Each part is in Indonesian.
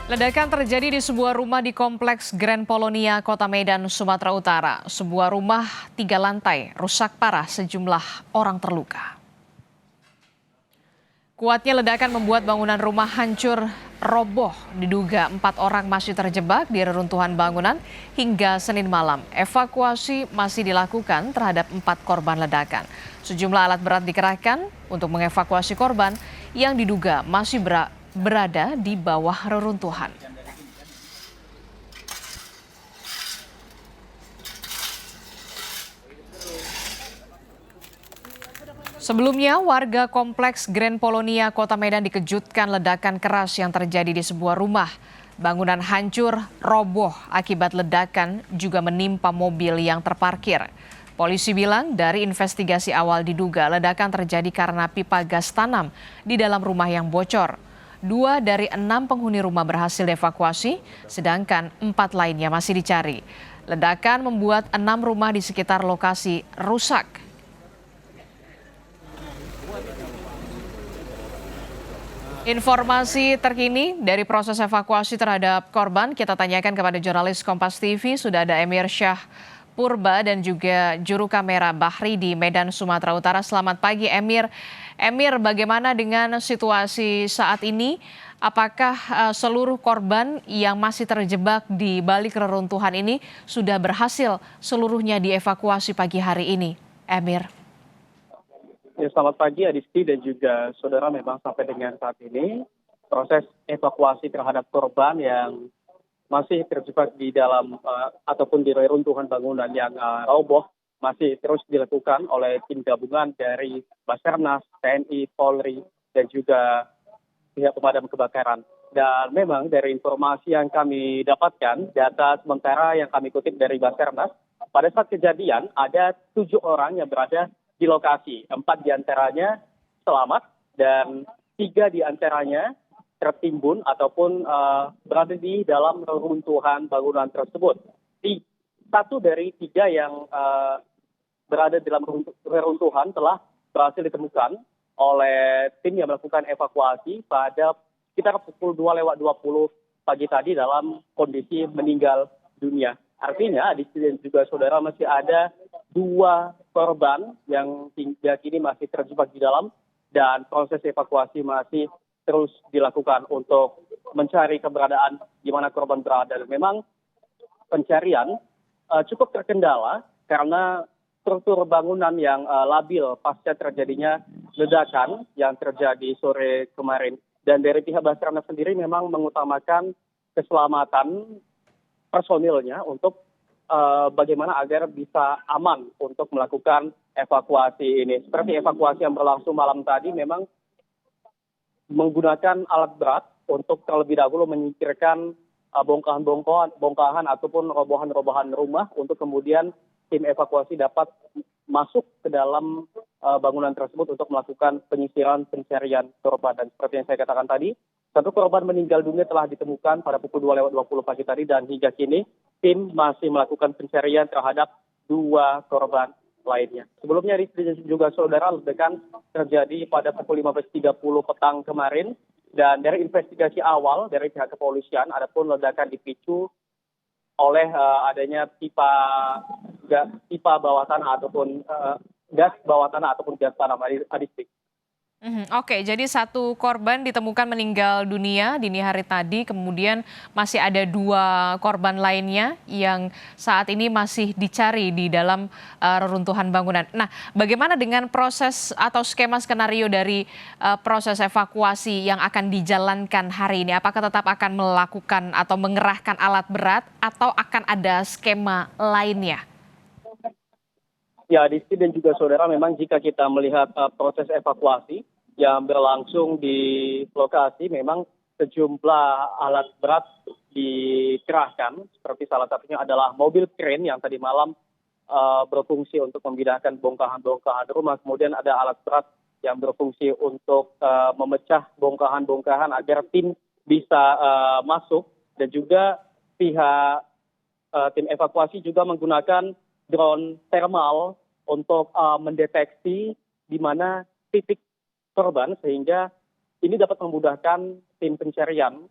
Ledakan terjadi di sebuah rumah di Kompleks Grand Polonia, Kota Medan, Sumatera Utara. Sebuah rumah 3 lantai rusak parah, sejumlah orang terluka. Kuatnya ledakan membuat bangunan rumah hancur roboh. Diduga 4 orang masih terjebak di reruntuhan bangunan hingga Senin malam. Evakuasi masih dilakukan terhadap 4 korban ledakan. Sejumlah alat berat dikerahkan untuk mengevakuasi korban yang diduga masih berada di bawah reruntuhan. Sebelumnya, warga Kompleks Grand Polonia, Kota Medan dikejutkan ledakan keras yang terjadi di sebuah rumah. Bangunan hancur, roboh akibat ledakan juga menimpa mobil yang terparkir. Polisi bilang dari investigasi awal diduga ledakan terjadi karena pipa gas tanam di dalam rumah yang bocor. 2 dari 6 penghuni rumah berhasil dievakuasi, sedangkan 4 lainnya masih dicari. Ledakan membuat 6 rumah di sekitar lokasi rusak. Informasi terkini dari proses evakuasi terhadap korban kita tanyakan kepada jurnalis Kompas TV. Sudah ada Emir Syah Purba dan juga juru kamera Bahri di Medan, Sumatera Utara. Selamat pagi Emir. Emir, bagaimana dengan situasi saat ini? Apakah seluruh korban yang masih terjebak di balik reruntuhan ini sudah berhasil seluruhnya dievakuasi pagi hari ini? Emir. Ya, selamat pagi Adisti dan juga saudara. Memang sampai dengan saat ini proses evakuasi terhadap korban yang masih terjebak di dalam ataupun di reruntuhan bangunan yang roboh masih terus dilakukan oleh tim gabungan dari Basarnas, TNI, Polri dan juga pihak pemadam kebakaran. Dan memang dari informasi yang kami dapatkan, data sementara yang kami kutip dari Basarnas, pada saat kejadian ada 7 orang yang berada di lokasi. 4 diantaranya selamat dan 3 diantaranya tertimbun ataupun berada di dalam reruntuhan bangunan tersebut. Satu dari 3 yang berada dalam reruntuhan telah berhasil ditemukan oleh tim yang melakukan evakuasi pada sekitar pukul 2:20 pagi tadi dalam kondisi meninggal dunia. Artinya di sini juga saudara masih ada 2 korban yang hingga kini masih terjebak di dalam dan proses evakuasi masih terus dilakukan untuk mencari keberadaan di mana korban berada. Memang pencarian cukup terkendala karena struktur bangunan yang labil pasca terjadinya ledakan yang terjadi sore kemarin. Dan dari pihak Basarnas sendiri memang mengutamakan keselamatan personilnya untuk bagaimana agar bisa aman untuk melakukan evakuasi ini. Seperti evakuasi yang berlangsung malam tadi memang menggunakan alat berat untuk terlebih dahulu menyingkirkan bongkahan ataupun robohan-robohan rumah untuk kemudian tim evakuasi dapat masuk ke dalam bangunan tersebut untuk melakukan penyisiran pencarian korban. Dan seperti yang saya katakan tadi, 1 korban meninggal dunia telah ditemukan pada pukul 2:20 pagi tadi dan hingga kini tim masih melakukan pencarian terhadap 2 korban lainnya. Sebelumnya Rizky dan juga saudara, ledakan terjadi pada pukul 15:30 petang kemarin dan dari investigasi awal dari pihak kepolisian adapun ledakan dipicu oleh adanya pipa bawah tanah ataupun gas bawah tanah ataupun gas tanam Adisti. Oke, jadi 1 korban ditemukan meninggal dunia dini hari tadi, kemudian masih ada 2 korban lainnya yang saat ini masih dicari di dalam reruntuhan bangunan. Nah, bagaimana dengan proses atau skema skenario dari proses evakuasi yang akan dijalankan hari ini? Apakah tetap akan melakukan atau mengerahkan alat berat atau akan ada skema lainnya? Ya, Adisti dan juga saudara, memang jika kita melihat proses evakuasi yang berlangsung di lokasi, memang sejumlah alat berat dikerahkan, seperti salah satunya adalah mobil crane yang tadi malam berfungsi untuk memindahkan bongkahan-bongkahan rumah. Kemudian ada alat berat yang berfungsi untuk memecah bongkahan-bongkahan agar tim bisa masuk, dan juga pihak tim evakuasi juga menggunakan drone thermal untuk mendeteksi di mana titik korban sehingga ini dapat memudahkan tim pencarian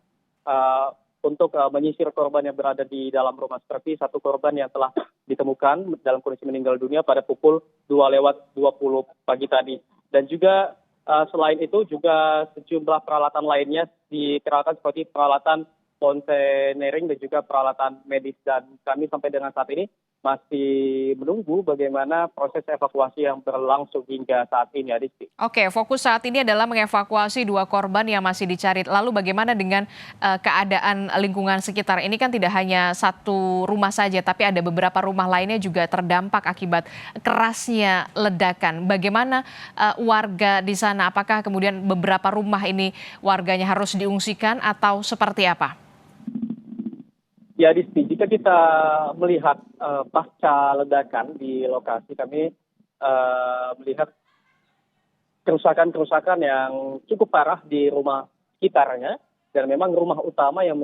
untuk menyisir korban yang berada di dalam rumah. Seperti satu korban yang telah ditemukan dalam kondisi meninggal dunia pada pukul 2:20 pagi tadi. Dan juga selain itu juga sejumlah peralatan lainnya dikerahkan seperti peralatan mountaineering dan juga peralatan medis. Dan kami sampai dengan saat ini masih menunggu bagaimana proses evakuasi yang berlangsung hingga saat ini, Adisti. Oke, fokus saat ini adalah mengevakuasi 2 korban yang masih dicari. Lalu bagaimana dengan keadaan lingkungan sekitar? Ini kan tidak hanya satu rumah saja, tapi ada beberapa rumah lainnya juga terdampak akibat kerasnya ledakan. Bagaimana warga di sana? Apakah kemudian beberapa rumah ini warganya harus diungsikan atau seperti apa? Ya, Disti, jika kita melihat pasca ledakan di lokasi, kami melihat kerusakan-kerusakan yang cukup parah di rumah sekitarnya, dan memang rumah utama yang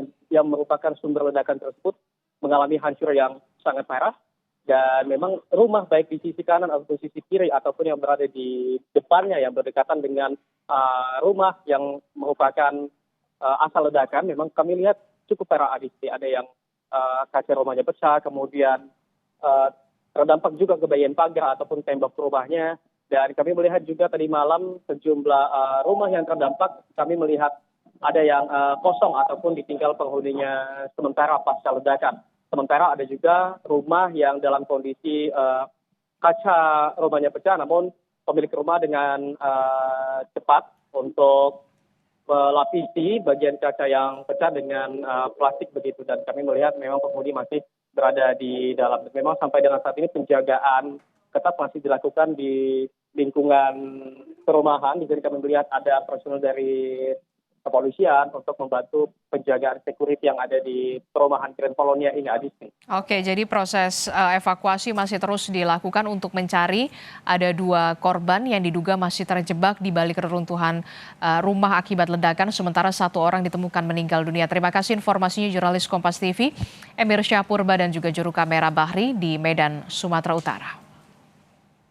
merupakan sumber ledakan tersebut mengalami hancur yang sangat parah. Dan memang rumah baik di sisi kanan ataupun sisi kiri ataupun yang berada di depannya yang berdekatan dengan rumah yang merupakan asal ledakan, memang kami lihat cukup parah, Adisti. Ada yang kaca rumahnya pecah, kemudian terdampak juga ke bagian pagar ataupun tembok rumahnya. Dan kami melihat juga tadi malam sejumlah rumah yang terdampak, kami melihat ada yang kosong ataupun ditinggal penghuninya sementara pasca ledakan. Sementara ada juga rumah yang dalam kondisi kaca rumahnya pecah, namun pemilik rumah dengan cepat untuk melapisi bagian kaca yang pecah dengan plastik begitu. Dan kami melihat memang penghuni masih berada di dalam. Memang sampai dengan saat ini penjagaan ketat masih dilakukan di lingkungan perumahan. Di sini kami melihat ada personel dari kepolisian untuk membantu penjagaan security yang ada di perumahan Grand Polonia ini, Adisti. Oke, jadi proses evakuasi masih terus dilakukan untuk mencari ada 2 korban yang diduga masih terjebak di balik reruntuhan rumah akibat ledakan, sementara 1 orang ditemukan meninggal dunia. Terima kasih informasinya jurnalis Kompas TV, Emir Syahpurba dan juga juru kamera Bahri di Medan, Sumatera Utara.